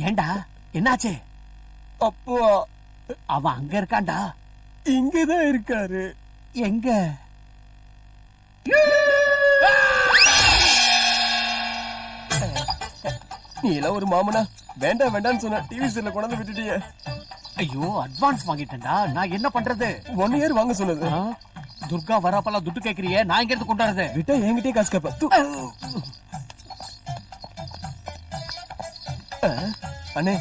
ஏண்டா என்னாச்சு? அப்போ அவன் அங்க இருக்கான்டா. இங்கதான் இருக்காரு. எங்க? நீ எல்லாம் ஒரு மாமனா? வேண்டாம் வேண்டாம்னு சொன்ன டிவி சீரியல்ல கொண்டாந்து விட்டுட்டியே. ஐயோ, அட்வான்ஸ் வாங்கிட்டேன்டா. நான் என்ன பண்றது? 1 இயர் வாங்க சொன்னது. துர்கா வரப்பெல்லாம் துட்டு கேக்குறியே, நான் இங்க இருந்து கொண்டாடுறது. விட்டா என்கிட்டயே காசு கேப்ப. அண்ணே,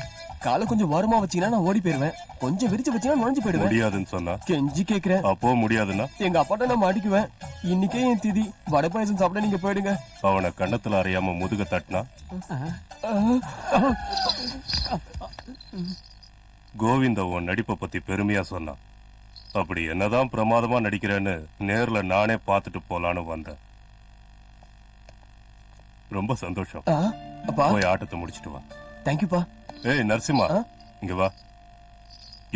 காலை கொஞ்சம் ஓரமா வச்சீங்கன்னா நான் ஓடி போயிருவேன். கொஞ்சம் விரிச்சு வச்சீங்கன்னா நுழைஞ்சு போயிடுவேன். முடியாதுன்னு சொன்னா கெஞ்சி கேக்குறேன். அப்போ முடியாதுன்னா எங்க அப்பாட்ட நான் மாட்டிக்குவேன். இன்னைக்கே என் திதி. வடை பாயசம் சாப்பிட நீங்க போயிடுங்க. அவனை கண்ணத்துல அறியாம முதுக தட்டினா கோவிந்த உன் நடிப்பை பத்தி பெருமையா சொன்னான். அப்படி என்னதான் பிரமாதமா நடிக்கிறேன்னு நேர்ல நானே பாத்துட்டு போலான்னு வந்தேன். ரொம்ப சந்தோஷம். போய் ஆட்டத்தை முடிச்சிட்டு வா. தேங்க்யூப்பா. ஏய் நரசிம்மா, இங்க வா.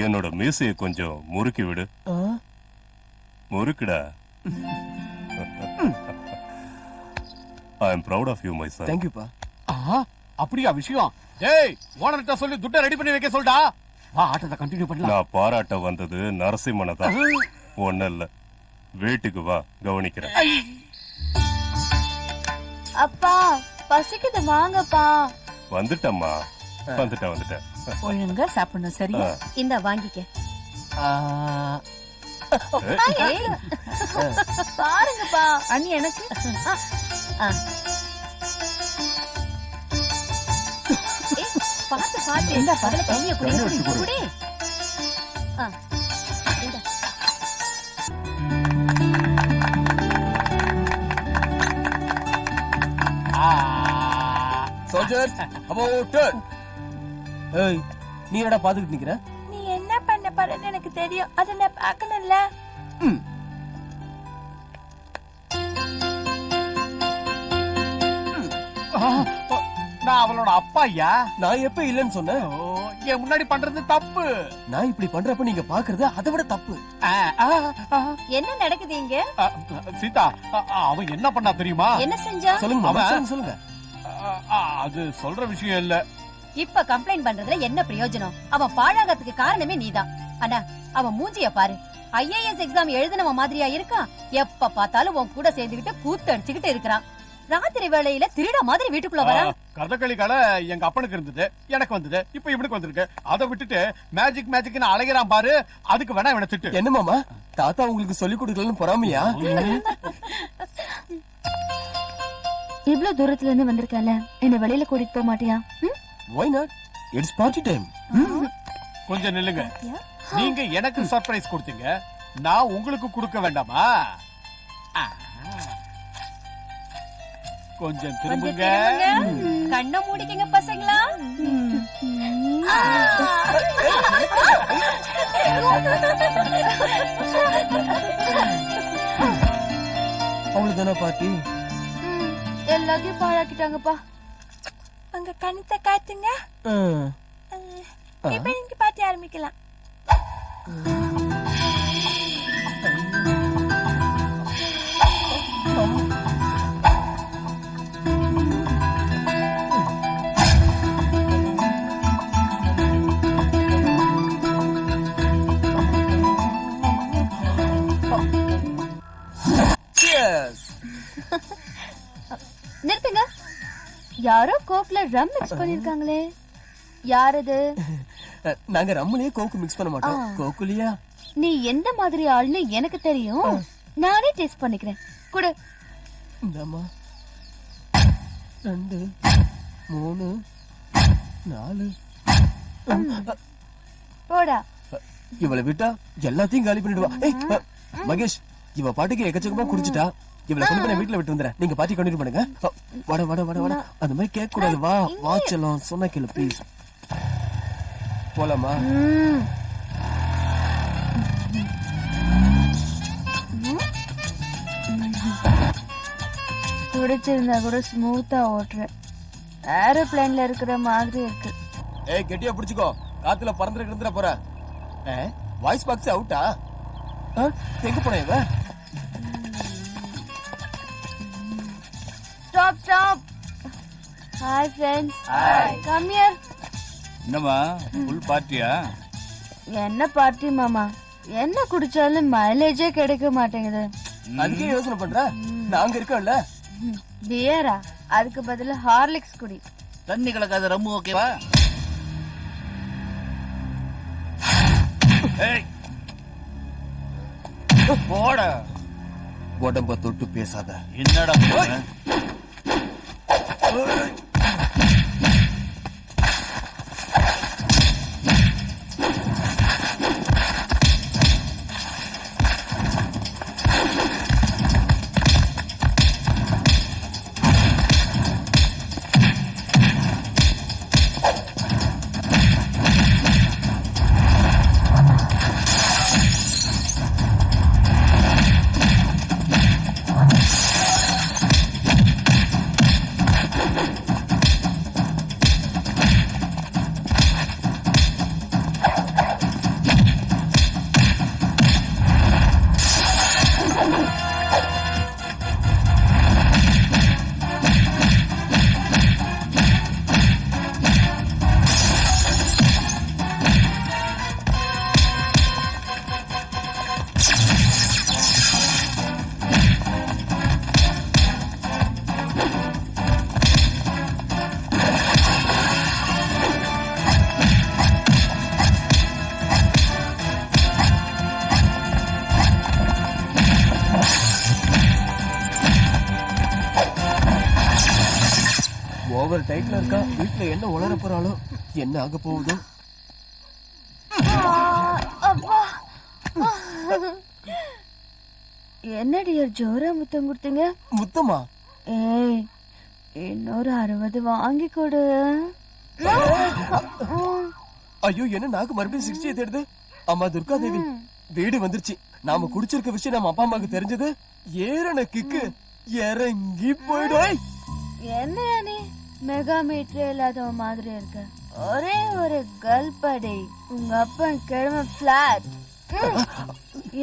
என்னோட மீசையை கொஞ்சம் முறுக்கி விடு. முறுக்குடா. I am proud of you, my son. தேங்க்யூப்பா. அப்படியா விஷயம்? டேய், ஓனர்ட்ட சொல்லி துட்டை ரெடி பண்ணி வைக்க சொல்டா. வா, ஆட்டத்தை கண்டினியூ பண்ணலாம். நான் பாராட்ட வந்தது நரசிம்மனை தான், ஒண்ணு இல்ல. வீட்டுக்கு வா, கவனிக்கிறேன். அப்பா பசிக்குது, வாங்கப்பா. வந்துட்டம்மா, வந்துட்டேன். ஒழுங்கா சாப்பிடணும், சரியா? இந்த வாங்கிக்க. பாருங்கப்பா, அண்ணி எனக்கு. பாத்து இந்த பகல தண்ணிய குடி. Soldiers, about turn. ஏய், நீ என்னடா பாத்துக்கிட்டு நிக்கிற? நீ என்ன பண்ண போறன்னு எனக்கு தெரியும். அத நான் பார்க்கணும்ல. நான் அவளோட அப்பா ஐயா. நான் எப்ப இல்லன்னு சொன்னேன்? என் முன்னாடி பண்றது தப்பு. நான் இப்படி பண்றப்ப நீங்க பாக்குறது அதை விட தப்பு. என்ன நடக்குது இங்க? சீதா, அவன் என்ன பண்ணா தெரியுமா? என்ன செஞ்சா? சொல்லுங்க சொல்லுங்க. அது சொல்ற விஷயம் இல்ல. இப்ப கம்ப்ளைண்ட் பண்றதுல என்ன பிரயோஜனம்? அவன் பாழாகறதுக்கு காரணமே நீதான். அண்ணா, அவன் மூஞ்சிய பாரு. ஐஏஎஸ் எக்ஸாம் எழுதினவன் மாதிரியா இருக்கான். எப்ப பார்த்தாலும் உன் கூட சேர்ந்துகிட்டு கூத்து அடிச்சுக்கிட்டு இருக்கிறான். ராத்திரி வேளையில திருட மாதிரி வீட்டுக்குள்ள வரான். கதகளி கலை எங்க அப்பனுக்கு இருந்தது, எனக்கு வந்தது, இப்ப இவனுக்கு வந்திருக்கு. அதை விட்டுட்டு மேஜிக்னு அலைகிறான் பாரு. அதுக்கு வேணா இவனை திட்டு. என்ன மாமா, தாத்தா உங்களுக்கு சொல்லி கொடுக்கலன்னு பொறாமையா? இவ்ளோ தூரத்துல இருந்து வந்திருக்கல, என்ன வெளியில கூட்டிட்டு போக மாட்டியா? Why not? It's party time. கொஞ்சம் நில்லுங்க. நீங்க எனக்கு சர்ப்ரைஸ் கொடுத்தீங்க, நான் உங்களுக்கு கொடுக்க வேண்டாமா? கொஞ்சம் திரும்புங்க. கண்ணை மூடிக்கங்க பசங்களா. அவ்வளவுதானா பாட்டி? எல்லாத்தையும் பாழாக்கிட்டாங்கப்பா. அங்க கணித்த காத்துங்க. இப்ப நீங்க பாட்டி ஆரம்பிக்கலாம். நிறுத்துங்க. யாரோ கோக்ல ரம் மிக்ஸ் பண்ணிருக்காங்களே, யாரது? நாங்க ரம்முலயே கோக்கு மிக்ஸ் பண்ண மாட்டோம். கோக்குலியா? நீ எந்த மாதிரி ஆள்னு எனக்கு தெரியும். நானே டேஸ்ட் பண்ணிக்கிறேன். குடு. இந்தம்மா 2 3 4. போடா. இவளை விட்டா எல்லாத்தையும் காலி பண்ணிடுவா. மகேஷ், இவ பாட்டுக்கு எக்கச்சக்கமா குடிச்சிட்டா. இவளை கொண்டு போய் வீட்டுல விட்டு வந்துறேன். நீங்க பாட்டி கண்டினியூ பண்ணுங்க. வட அந்த மாதிரி கேட்க கூடாது. வா செல்லம், சொன்னா கேளு ப்ளீஸ். போலாமா? துடிச்சிருந்தா கூட ஸ்மூத்தா ஓட்டுற. ஏரோப்ளேன்ல இருக்கிற மாதிரி இருக்கு. ஏய், கெட்டியா பிடிச்சுக்கோ. காத்துல பறந்துட்டு போற. வாய்ஸ் பாக்ஸ் அவுட்டா? எங்க போன இவ? Stop. Hi friends. Hi. Come here. என்னம்மா ஃபுல் பார்ட்டியா? என்ன பார்ட்டி மாமா, என்ன குடிச்சாலும் மைலேஜே கிடைக்க மாட்டேங்குது. அதுக்கே யோசனை பண்ற, நாங்க இருக்கோம்ல. பியரா? அதுக்கு பதிலா ஹார்லிக்ஸ் குடி. தண்ணி கலக்காத ரம்மு ஓகேவா? ஏய் போட. உடம்ப தொட்டு பேசாத. என்னடா போற? ஓவர் டைட்ல இருக்கா. வீட்டுல என்ன உளர போறாளோ, என்ன ஆக போகுதோ. என்ன டியர், ஜோரா முத்தம் கொடுத்தீங்க? முத்தமா? ஏய், இன்னொரு 60 வாங்கி கொடு. ஐயோ, என்ன நாக்கு மறுபடியும் 60 தேடுது. அம்மா துர்கா தேவி, வீடு வந்துருச்சு. நாம குடிச்சிருக்க விஷயம் நம்ம அப்பா அம்மாக்கு தெரிஞ்சது, ஏறன கிக்கு இறங்கி போயிடும். என்ன நீ மெகா மீட்டர் இல்லாத மாதிரி இருக்க. ஒரே ஒரு கல்படி. உங்க அப்பா கிழமை பிளாட்.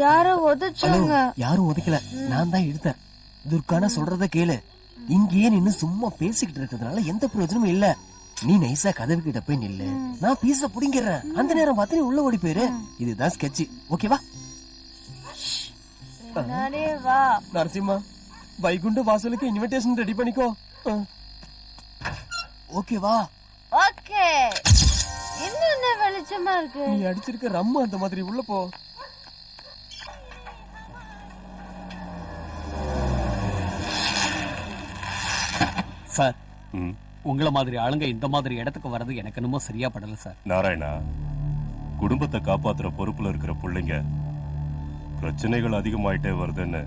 யாரோ உதச்சாங்க. யாரும் உதைக்கல, நான் தான் எடுத்தேன். துர்கானா சொல்றத கேளு. இங்கேயே நின்னு சும்மா பேசிக்கிட்டு இருக்கிறதுனால எந்த பிரயோஜனமும் இல்ல. நீ நைஸா கதவு கிட்ட போய் நில்லு, நான் பீஸ புடிங்கிறேன். அந்த நேரம் பார்த்து நீ உள்ள ஓடி போயிரு. இதுதான் ஸ்கெட்ச், ஓகேவா? வா நரசிம்மா, வைகுண்ட வாசலுக்கு இன்விடேஷன் ரெடி பண்ணிக்கோ. ஓகேவா? ஓகே. இன்னும் என்ன வெளிச்சமா இருக்கு. நீ அடிச்சிருக்க ரம்மு அந்த மாதிரி உள்ள போ. சார், ம். உங்கள மாதிரி ஆளுங்க இந்த மாதிரி இடத்துக்கு வர்றது எனக்கு என்னமோ சரியா படல சார். நாராயணா, குடும்பத்தை காப்பாத்துற பொறுப்புல இருக்கிற பிள்ளைங்க பிரச்சனைகள் அதிகமாயிட்டே வருதுன்னு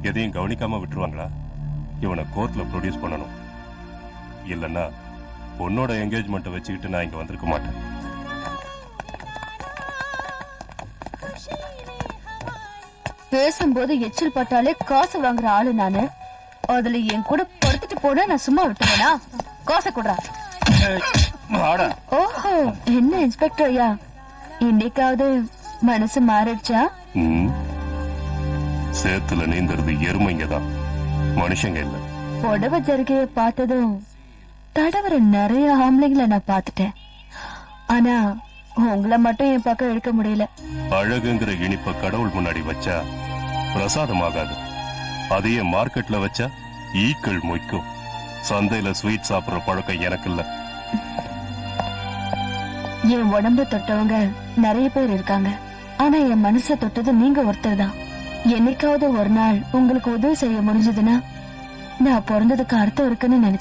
எதையும் கவனிக்காம விட்டுருவாங்களா? இவனை கோர்ட்ல ப்ரொடியூஸ் பண்ணணும். இல்லன்னா பொண்ணோட என்கேஜ்மெண்ட்டை வச்சுக்கிட்டு நான் இங்க வந்திருக்க மாட்டேன். பேசும்போது எச்சில் பட்டாலே காசு வாங்குற ஆளு நானு. அதுல என் கூட படுத்துட்டு போனா நான் சும்மா விட்டுவேனா? காசை கொடுறா. ஓஹோ, என்ன இன்ஸ்பெக்டர் ஐயா, இன்னைக்காவது மனசு மாறிடுச்சா? ம். சேத்துல நீந்தறது எருமைங்க தான், மனுஷங்க இல்ல. புடவை ஜருகைய பார்த்ததும் தடவர நிறைய ஆம்பளைங்களை நான் பார்த்துட்டேன். ஆனா உங்களை மட்டும் என் பக்கம் எடுக்க முடியல. அழகுங்கிற இனிப்ப கடவுள் முன்னாடி வச்சா பிரசாதமாகாது. அதையே மார்க்கெட்ல வச்சா ஈக்கள் மொய்க்கும். சந்தையில ஸ்வீட் சாப்பிடுற பழக்கம் எனக்கு இல்ல. என் உடம்பு தொட்டவங்க நிறைய பேர் இருக்காங்க. ஆனா என் மனசை தொட்டது நீங்க ஒருத்தர் தான். என்னைக்காவது ஒரு நாள் உங்களுக்கு உதவி செய்ய முடிஞ்சதுன்னா நான் பிறந்ததுக்கு அர்த்தம் இருக்குன்னு நினைச்சேன்.